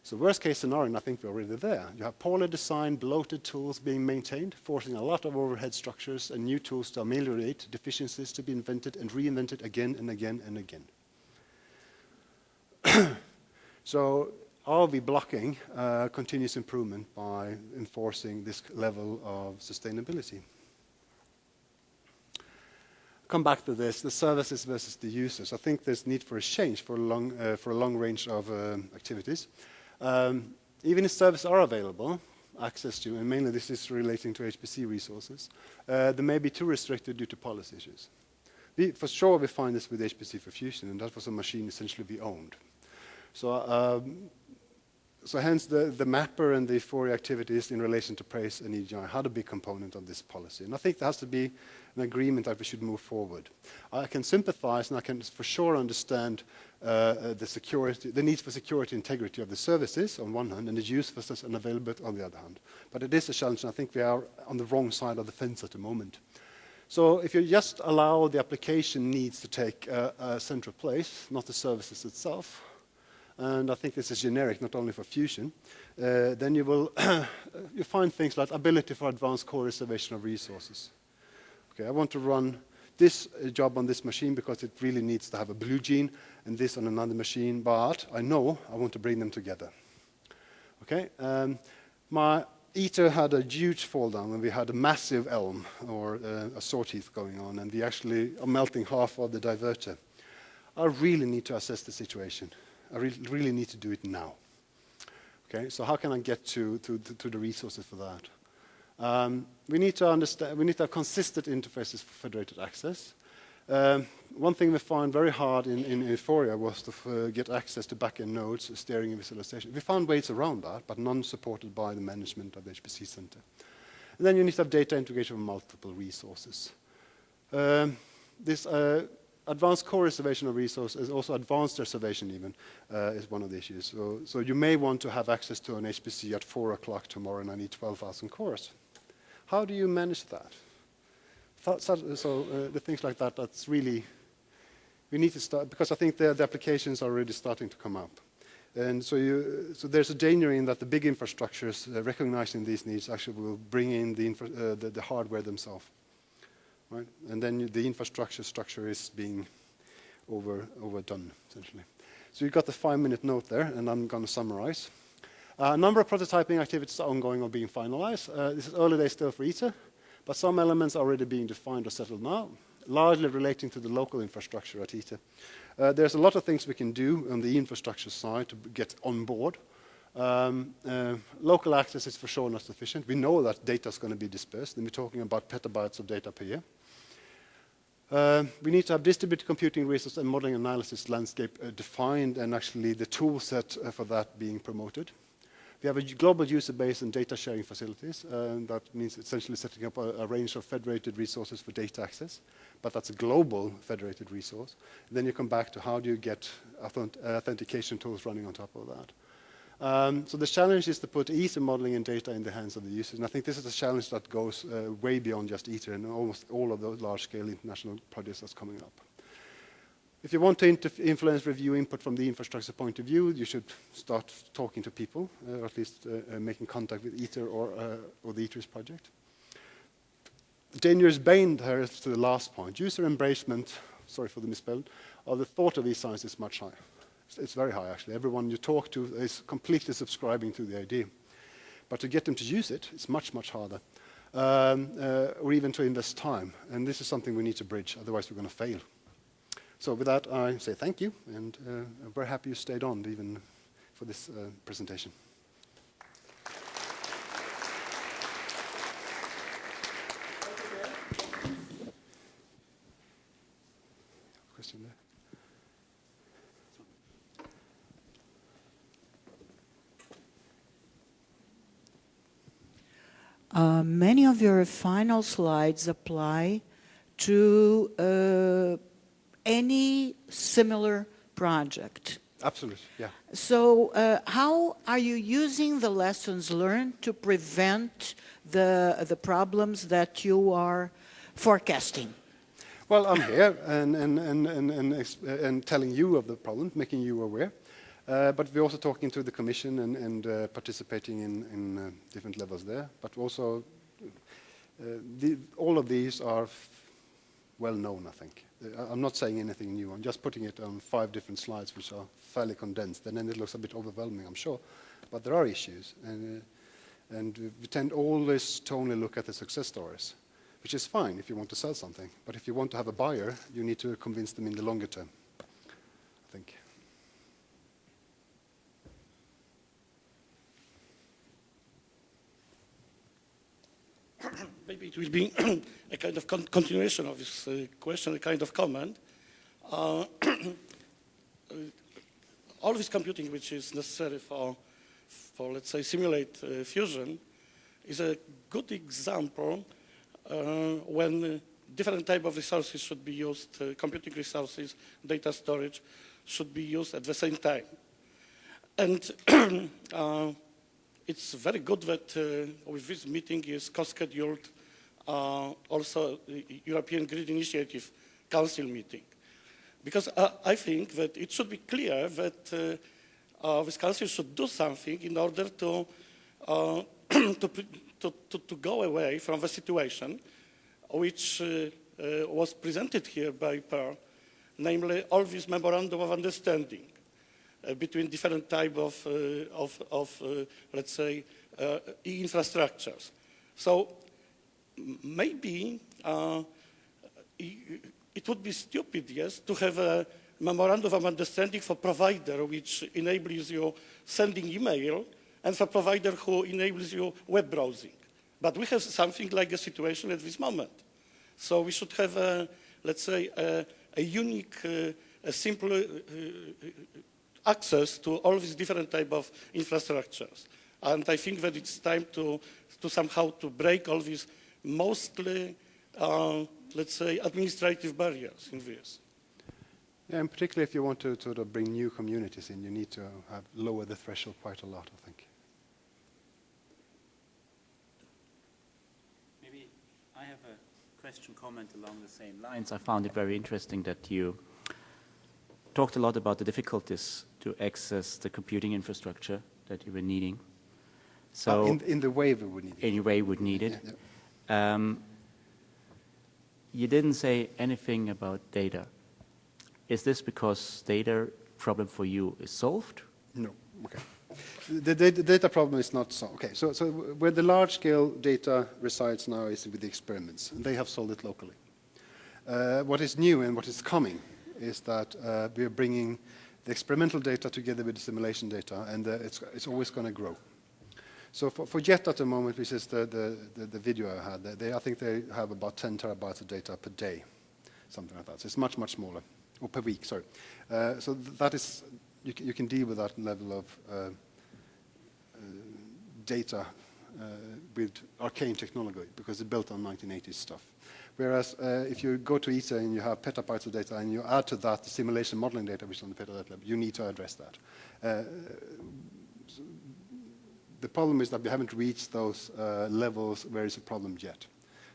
So worst case scenario, and I think we're already there, you have poorly designed, bloated tools being maintained, forcing a lot of overhead structures and new tools to ameliorate deficiencies to be invented and reinvented again and again and again. So are we blocking continuous improvement by enforcing this level of sustainability? Come back to this, the services versus the users. I think there's need for a change for a long range of activities. Even if services are available, access to, and mainly this is relating to HPC resources, they may be too restricted due to policy issues. For sure we find this with HPC for fusion, and that was a machine essentially we owned. So hence the mapper and the euphoria activities in relation to praise and EGI had a big component of this policy. And I think there has to be an agreement that we should move forward. I can sympathize and I can for sure understand the need for security and integrity of the services on one hand and the usefulness and availability on the other hand. But it is a challenge, and I think we are on the wrong side of the fence at the moment. So if you just allow the application needs to take a central place, not the services itself, and I think this is generic, not only for fusion, then you will you find things like ability for advanced core reservation of resources. Okay, I want to run this job on this machine because it really needs to have a blue gene and this on another machine, but I know I want to bring them together. Okay, my ITER had a huge fall down when we had a massive elm or a sawtooth going on, and we actually are melting half of the diverter. I really need to assess the situation. I really need to do it now. Okay, so how can I get to the resources for that? We need to understand, we need to have consistent interfaces for federated access. One thing we found very hard in euphoria was to get access to back-end nodes, steering and visualization. We found ways around that, but none supported by the management of the HPC center. And then you need to have data integration from multiple resources. Advanced core reservation of resources, also advanced reservation even, is one of the issues. So you may want to have access to an HPC at 4 o'clock tomorrow and I need 12,000 cores. How do you manage that? The things like that, that's really, we need to start, because I think the applications are already starting to come up. And so there's a danger in that the big infrastructures recognizing these needs actually will bring in the hardware themselves. Right? And then the infrastructure structure is being overdone, essentially. So you've got the 5-minute note there, and I'm going to summarize. A number of prototyping activities are ongoing or being finalized. This is early days still for ITER, but some elements are already being defined or settled now, largely relating to the local infrastructure at ITER. There's a lot of things we can do on the infrastructure side to get on board. Local access is for sure not sufficient. We know that data is going to be dispersed, and we're talking about petabytes of data per year. We need to have distributed computing resource and modeling analysis landscape defined, and actually the tool set for that being promoted. We have a global user base and data sharing facilities. That means essentially setting up a range of federated resources for data access, but that's a global federated resource. And then you come back to how do you get authentication tools running on top of that. So the challenge is to put ITER modeling and data in the hands of the users. And I think this is a challenge that goes way beyond just ITER and almost all of those large-scale international projects that's coming up. If you want to influence review input from the infrastructure point of view, you should start talking to people, or at least making contact with ITER or the ITER's project. Dangerous bane here is to the last point. User embracement, sorry for the misspelling, of the thought of eScience is much higher. It's very high, actually. Everyone you talk to is completely subscribing to the idea. But to get them to use it, it's much, much harder. Or even to invest time. And this is something we need to bridge, otherwise we're going to fail. So with that, I say thank you, and I'm very happy you stayed on, even for this presentation. Question there? Many of your final slides apply to any similar project. Absolutely, yeah. So how are you using the lessons learned to prevent the problems that you are forecasting? Well, I'm here and telling you of the problem, making you aware. But we're also talking to the Commission and participating in different levels there. But also, all of these are well known, I think. I'm not saying anything new. I'm just putting it on 5 different slides, which are fairly condensed. And then it looks a bit overwhelming, I'm sure. But there are issues. And we tend always to only look at the success stories, which is fine if you want to sell something. But if you want to have a buyer, you need to convince them in the longer term, I think. Maybe it will be a kind of continuation of this question, a kind of comment. All this computing which is necessary for let's say, simulate fusion is a good example when different type of resources should be used, computing resources, data storage should be used at the same time. And it's very good that with this meeting is co-scheduled also European Grid Initiative Council meeting. Because I think that it should be clear that this council should do something in order to go away from the situation which was presented here by Per, namely all this memorandum of understanding between different type of let's say, infrastructures. So maybe it would be stupid, yes, to have a memorandum of understanding for provider which enables you sending email and for provider who enables you web browsing. But we have something like a situation at this moment. So we should have, let's say, a unique, a simple access to all these different type of infrastructures. And I think that it's time to somehow to break all these mostly, let's say, administrative barriers in this. Yeah, and particularly if you want to sort of bring new communities in, you need to lower the threshold quite a lot, I think. Maybe I have a question, comment along the same lines. I found it very interesting that you talked a lot about the difficulties to access the computing infrastructure that you were needing. So in the way we would need it. In the way we would need it. Yeah, yeah. You didn't say anything about data. Is this because data problem for you is solved? No. Okay. The data problem is not solved. Okay. So where the large-scale data resides now is with the experiments, and they have solved it locally. What is new and what is coming is that we are bringing the experimental data together with the simulation data, and it's always going to grow. So for JET at the moment, which is the video I had, I think they have about 10 terabytes of data per day, something like that. So it's much, much smaller, or per week, sorry. So that is, you can deal with that level of data with arcane technology, because it's built on 1980s stuff. Whereas if you go to GÇ'ye and you have petabytes of data and you add to that the simulation modeling data, which is on the petabyte level, you need to address that. The problem is that we haven't reached those levels where it's a problem yet.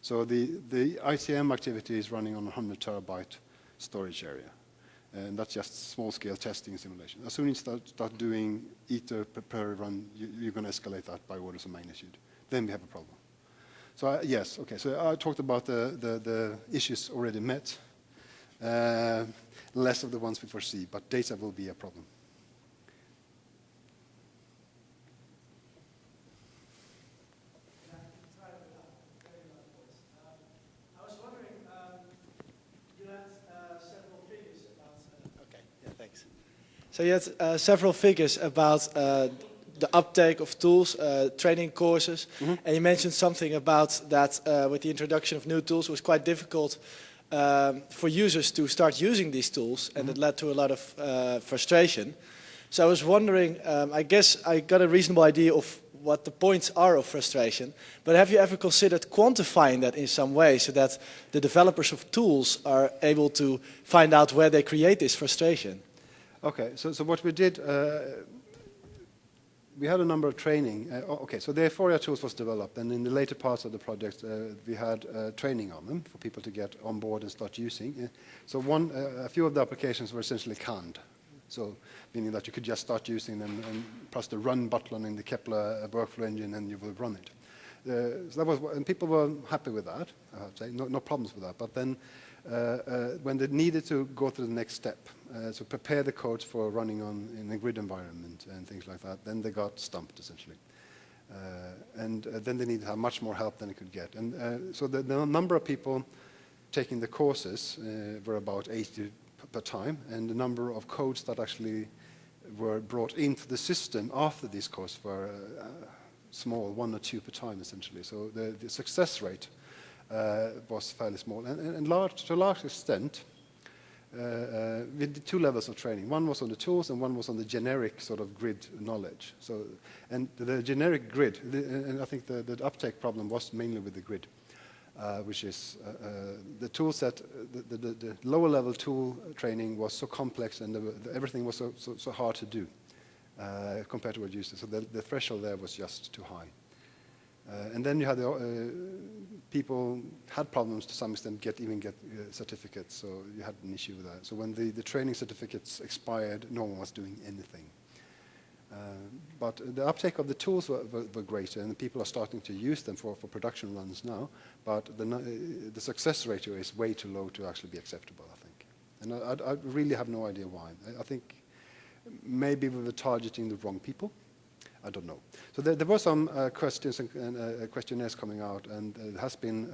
So the ICM activity is running on a 100 terabyte storage area. And that's just small-scale testing and simulation. As soon as you start doing iter per run, you're going to escalate that by orders of magnitude. Then we have a problem. So yes, okay. So I talked about the issues already met, less of the ones we foresee, but data will be a problem. So you had several figures about the uptake of tools, training courses, and you mentioned something about that with the introduction of new tools, it was quite difficult for users to start using these tools, and it led to a lot of frustration. So I was wondering, I guess I got a reasonable idea of what the points are of frustration, but have you ever considered quantifying that in some way so that the developers of tools are able to find out where they create this frustration? Okay, so what we did, we had a number of training. Okay, so the euphoria tools was developed, and in the later parts of the project, we had training on them for people to get on board and start using. So a few of the applications were essentially canned. So meaning that you could just start using them and press the run button in the Kepler workflow engine and you will run it. So that was, and people were happy with that, I would say, no problems with that. But then when they needed to go to the next step, so prepare the codes for running in a grid environment and things like that, then they got stumped essentially. And then they needed to have much more help than they could get. And so the number of people taking the courses were about 80 per time, and the number of codes that actually were brought into the system after this course were small, 1 or 2 per time essentially. So the success rate was fairly small, and to a large extent we did 2 levels of training. One was on the tools and one was on the generic sort of grid knowledge. So, and the generic grid, and I think the uptake problem was mainly with the grid. Which is the tool set, the lower level tool training was so complex and everything was so hard to do compared to what you used to. So the threshold there was just too high. And then you had people had problems to some extent even get certificates, so you had an issue with that. So when the training certificates expired, no one was doing anything. But the uptake of the tools were greater, and people are starting to use them for production runs now. But the success ratio is way too low to actually be acceptable, I think. And I really have no idea why. I think maybe we were targeting the wrong people. I don't know. So there were some questions and questionnaires coming out, and it has been.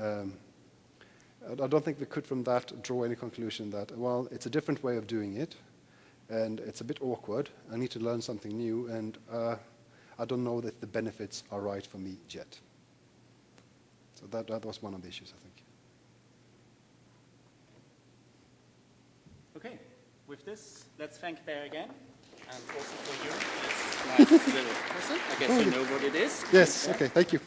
I don't think we could from that draw any conclusion that, well, it's a different way of doing it. And it's a bit awkward. I need to learn something new, and I don't know that the benefits are right for me yet. So that was one of the issues, I think. Okay, with this, let's thank Bear again, and also for you, this nice little present. I guess you know what it is. Yes, okay, thank you.